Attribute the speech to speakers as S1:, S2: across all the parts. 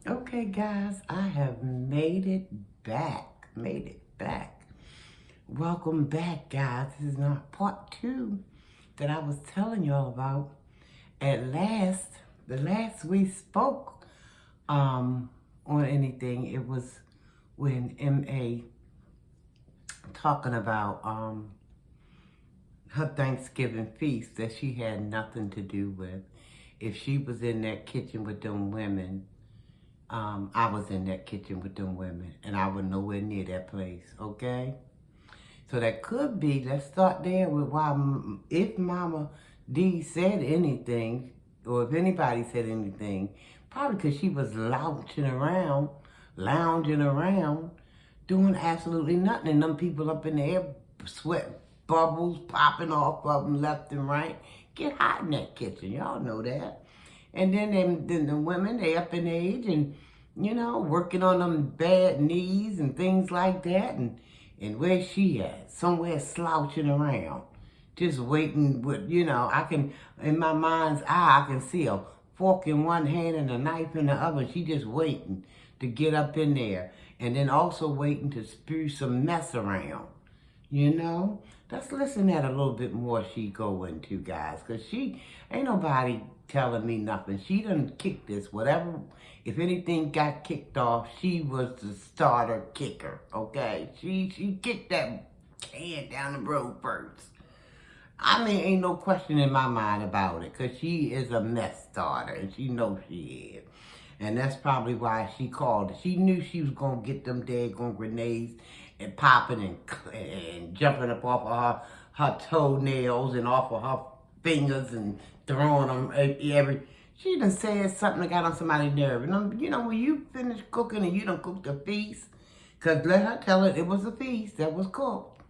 S1: Okay, guys, I have made it back. Made it back. Welcome back, guys. This is not part 2 that I was telling y'all about. At last, the last we spoke on anything, it was when M.A. talking about her Thanksgiving feast that she had nothing to do with. If she was in that kitchen with them women, I was in that kitchen with them women, and I was nowhere near that place, okay? So that could be, let's start there with why, if Mama D said anything, or if anybody said anything, probably because she was lounging around, doing absolutely nothing, and them people up in the air, sweat bubbles popping off of them left and right. Get hot in that kitchen, y'all know that. And then the women, they up in age and, you know, working on them bad knees and things like that. And where's she at? Somewhere slouching around. Just waiting with, you know, I can, in my mind's eye, I can see a fork in one hand and a knife in the other. She just waiting to get up in there. And then also waiting to spew some mess around. You know? Let's listen at a little bit more she go into, guys. Because she, ain't nobody telling me nothing. She done kick this. Whatever, if anything got kicked off, she was the starter kicker, okay? She kicked that can down the road first. I mean, ain't no question in my mind about it. Because she is a mess starter. And she knows she is. And that's probably why she called it. She knew she was going to get them daggone grenades and popping and jumping up off of her toenails and off of her fingers and throwing them she done said something that got on somebody's nerve. And you know, when you finish cooking and you done cooked a feast, because let her tell it was a feast that was cooked.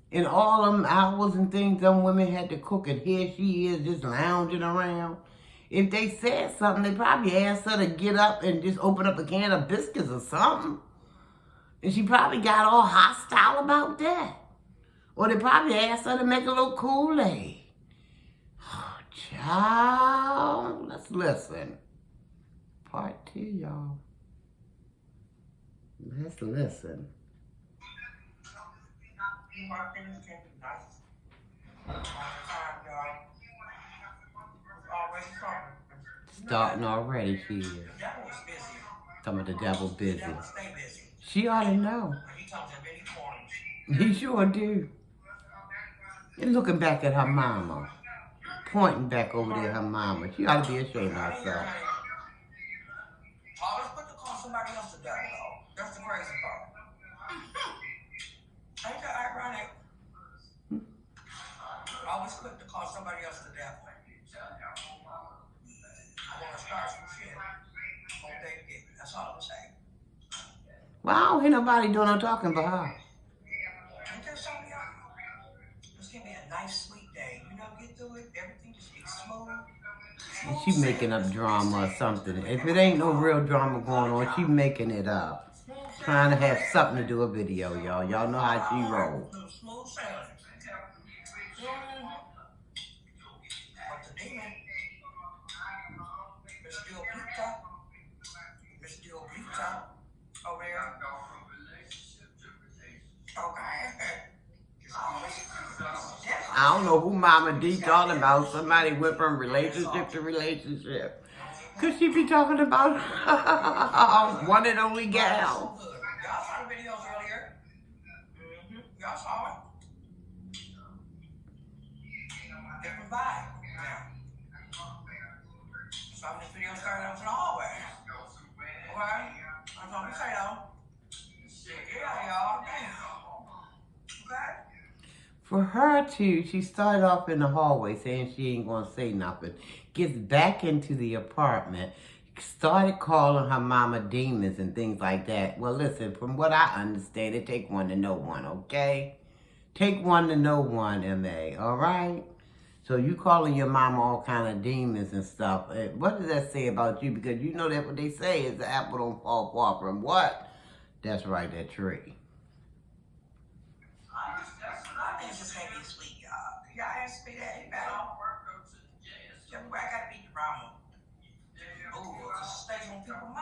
S1: In all them hours and things them women had to cook, and here she is just lounging around. If they said something, they probably asked her to get up and just open up a can of biscuits or something. And she probably got all hostile about that. Or they probably asked her to make a little Kool-Aid. Oh, child. Let's listen. Part 2, y'all. Let's listen. Starting already, she is. Talking about the devil busy. She ought to know. He sure do. And looking back at her mama. Pointing back over there at her mama. She ought to be ashamed of herself.
S2: Always put to call somebody else the devil, though. That's the crazy part. Ain't that ironic? Always quick to call somebody else the devil. I want to start some shit. Hope they get it. That's all I'm saying.
S1: Well, I don't hear nobody doing no talking but her.
S2: Ain't there something y'all? Just give me a nice, sweet day. You know, get through it. Everything just be smooth.
S1: And she making up drama or something. If it ain't no real drama going on, she making it up. Trying to have something to do a video, y'all. Y'all know how she roll.
S2: Smooth sailing. But the demon, Miss Dill Pizza over there. Okay.
S1: I don't know who Mama D talking about. Somebody went from relationship to relationship. Could she be talking about one and only gal?
S2: Y'all saw the videos earlier. Y'all saw it. Different vibe. Yeah. Some of the videos started out in the hallway. Okay? That's all we say though. Yeah, y'all. Okay?
S1: For her to, she started off in the hallway saying she ain't gonna say nothing. Gets back into the apartment, started calling her mama demons and things like that. Well, listen, from what I understand, it take one to know one, okay? Take one to know one, M.A., all right? So you calling your mama all kind of demons and stuff. What does that say about you? Because you know that what they say is the apple don't fall far from what? That's right, that tree.
S2: I think it's just gonna be sweet, y'all. Y'all ask me that, you better. I gotta beat the drama. Ooh, it stays on people's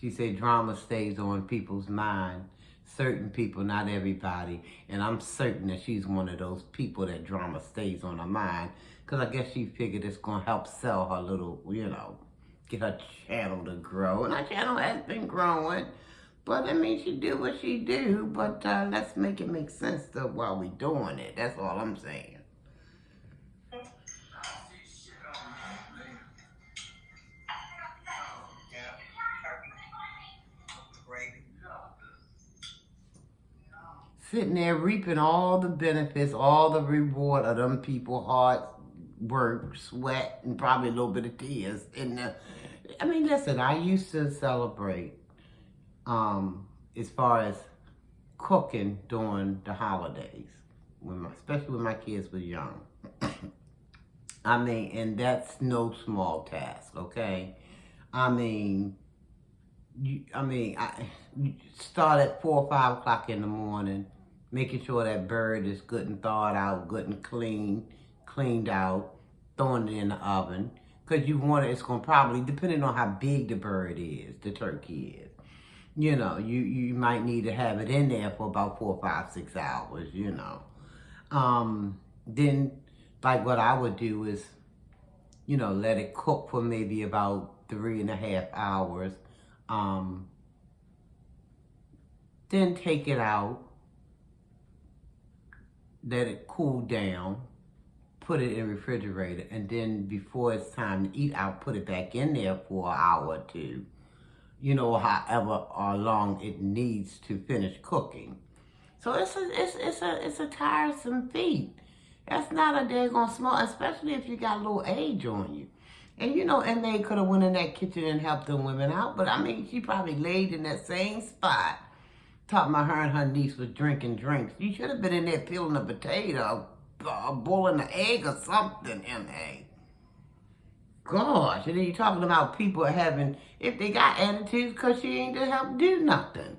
S1: She said drama stays on people's mind. Certain people, not everybody. And I'm certain that she's one of those people that drama stays on her mind. Because I guess she figured it's going to help sell her little, get her channel to grow. And her channel has been growing. But, I mean, she do what she do. But let's make it make sense while we doing it. That's all I'm saying. Sitting there reaping all the benefits, all the reward of them people hard work, sweat, and probably a little bit of tears. I mean, listen, I used to celebrate as far as cooking during the holidays, especially when my kids were young. I mean, and that's no small task, okay? I start at 4 or 5 o'clock in the morning, making sure that bird is good and thawed out, good and cleaned out, throwing it in the oven. Because it's going to probably, depending on how big the bird is, the turkey is, you might need to have it in there for about 4, 5, 6 hours, Then, like what I would do is, let it cook for maybe about 3.5 hours. Then take it out, let it cool down, put it in the refrigerator, and then before it's time to eat, I'll put it back in there for an hour or two, however long it needs to finish cooking. So it's a tiresome feat. That's not a daggone small, especially if you got a little age on you. And and they could have went in that kitchen and helped them women out, but I mean, she probably laid in that same spot, talking about her and her niece was drinking drinks. You should have been in there peeling a potato, boiling an egg or something, M.A. Gosh, and then you're talking about people if they got attitudes because she ain't to help do nothing.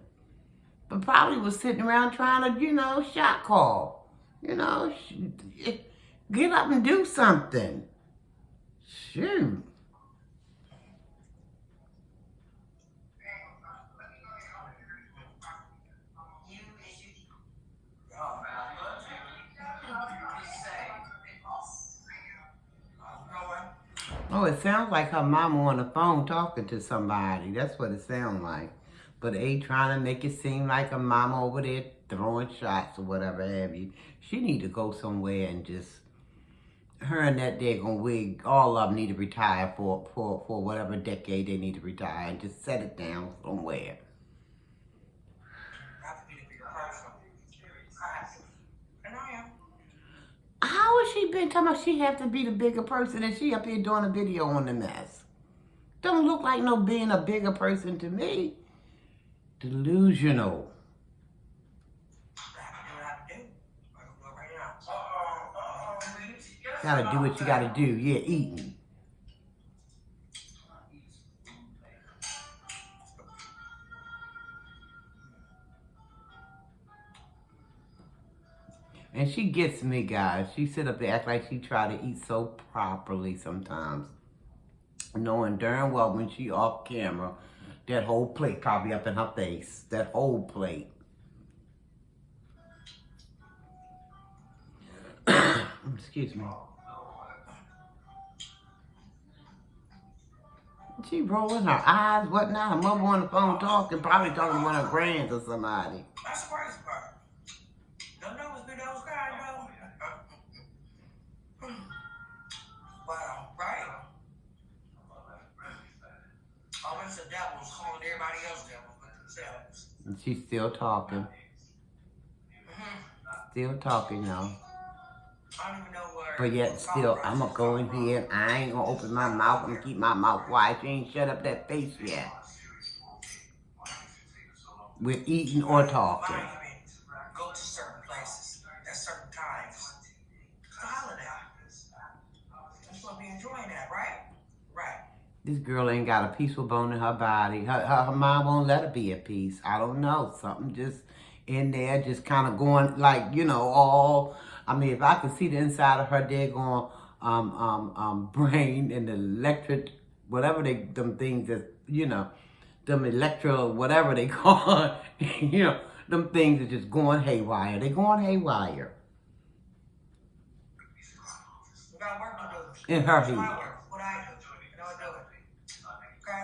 S1: But probably was sitting around trying to, shot call. Get up and do something. Shoot. Oh, it sounds like her mama on the phone talking to somebody. That's what it sounds like. But they trying to make it seem like her mama over there throwing shots or whatever have you. She need to go somewhere and just, her and that daggone wig, all of them need to retire for whatever decade they need to retire and just set it down somewhere. How has she been talking about she have to be the bigger person and she up here doing a video on the mess? Don't look like no being a bigger person to me. Delusional. Gotta do what you gotta do. Yeah, eating. And she gets me, guys. She sit up there act like she try to eat so properly sometimes. Knowing darn well when she off camera, that whole plate probably up in her face. That whole plate. Excuse me. She rolling her eyes, whatnot. Her mother on the phone talking, probably talking to one of her grands or somebody.
S2: That's the crazy part. Don't know what's been those guys, though. Wow, right? Always the devils calling everybody else devils but themselves.
S1: And she's still talking. Still talking, y'all.
S2: I don't even know where.
S1: But yet still, I'm going to go in here. I ain't going to open my mouth. I'm going to keep my mouth quiet. She ain't shut up that face yet. With eating or talking.
S2: Go to certain places at certain times. It's a holiday. You're supposed to be enjoying that, right? Right.
S1: This girl ain't got a peaceful bone in her body. Her mom won't let her be at peace. I don't know. Something just in there, just kind of going like, all... I mean, if I could see the inside of her daggone brain and the whatever them things that, you know, them electro, whatever they call it, you know, them things are just going haywire. They going haywire.
S2: We got work to do.
S1: In her
S2: It's my
S1: head.
S2: work. What I do. You know, I do it. Okay?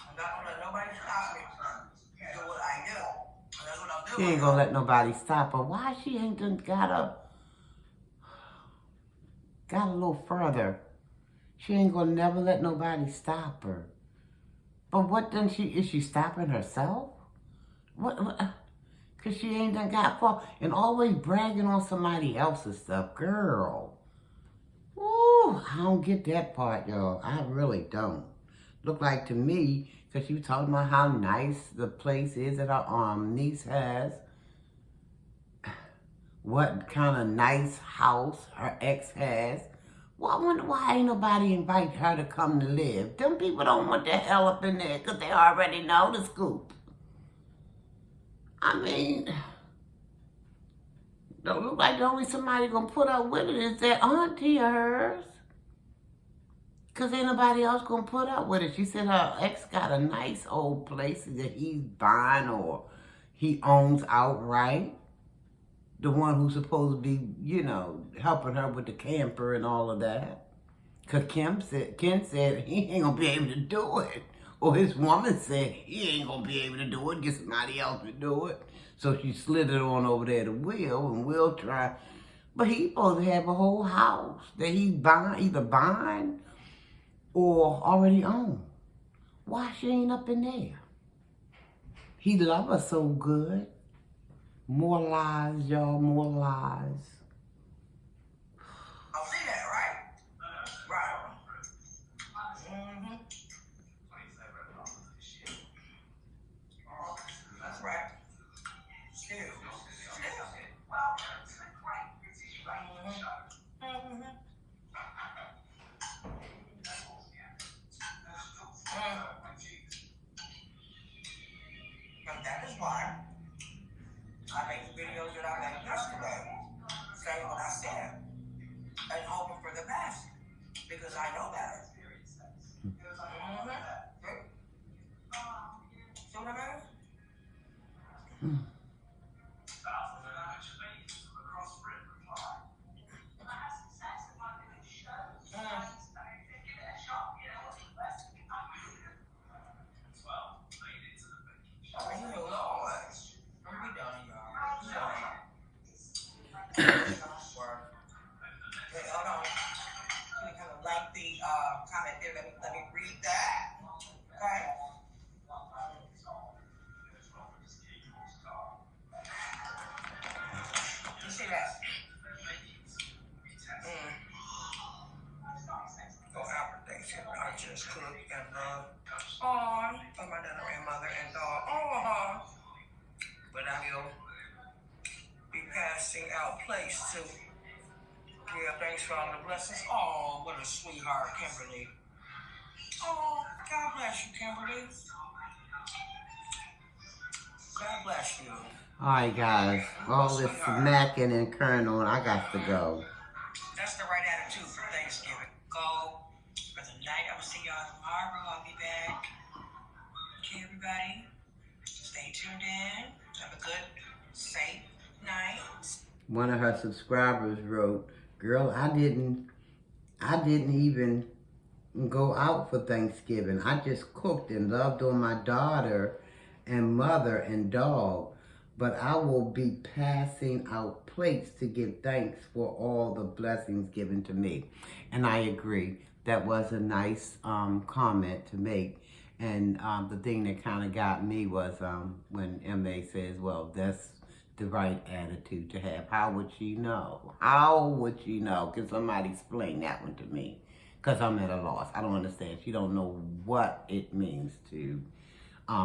S2: I'm not gonna let nobody stop me. Do what I do. And that's what I'm
S1: She
S2: doing.
S1: ain't gonna let nobody stop her. Why she ain't done got a little further? She ain't gonna never let nobody stop her. But what then is she stopping herself? What? Cause she ain't done got far. And always bragging on somebody else's stuff. Girl. Ooh, I don't get that part, y'all. I really don't. Look like to me, because she was talking about how nice the place is that her niece has. What kind of nice house her ex has. Well, I wonder why ain't nobody invite her to come to live. Them people don't want the hell up in there because they already know the scoop. I mean, don't look like the only somebody gonna put up with it is that auntie of hers. Because ain't nobody else gonna put up with it. She said her ex got a nice old place that he's buying or he owns outright. The one who's supposed to be, you know, helping her with the camper and all of that. Because Ken said he ain't going to be able to do it. Or his woman said he ain't going to be able to do it. Get somebody else to do it. So she slid it on over there to Will, and Will tried. But he's supposed to have a whole house that he's either buying or already own. Why she ain't up in there? He love her so good. More lies, y'all, more lies.
S2: I'll see that, right? Right. Mm-hmm. That's right. Still. Mm-hmm. And that is why I make the videos that I made yesterday, saying what I said, and hoping for the best, because I know better. Mm-hmm. See what I mean? Comment there. Let me read that. Okay. You see that? Go out for Thanksgiving. I just cooked and for my grandmother and thought, but I will be passing out plates too. Yeah, thanks for all the blessings. Oh, what a sweetheart, Kimberly. Oh, God bless you, Kimberly. God bless you.
S1: Alright, guys. All this smacking and curling on, I got to go.
S2: That's the right attitude for Thanksgiving. Go for the night. I will see y'all tomorrow. I'll be back. Okay, everybody. Stay tuned in. Have a good, safe night.
S1: One of her subscribers wrote, "Girl, I didn't even go out for Thanksgiving. I just cooked and loved on my daughter and mother and dog. But I will be passing out plates to give thanks for all the blessings given to me." And I agree. That was a nice comment to make. And the thing that kind of got me was when M.A. says, well, that's the right attitude to have. How would she know? How would she know? Can somebody explain that one to me? Because I'm at a loss. I don't understand. She don't know what it means to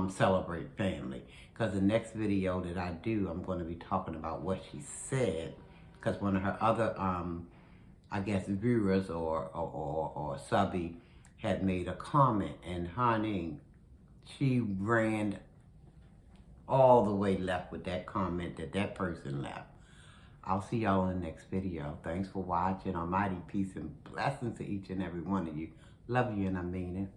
S1: celebrate family. Because the next video that I do, I'm going to be talking about what she said. Because one of her other, I guess, viewers or subby had made a comment. And honey, she ran all the way left with that comment that person left. I'll see y'all in the next video. Thanks for watching. Almighty peace and blessings to each and every one of you. Love you and I mean it.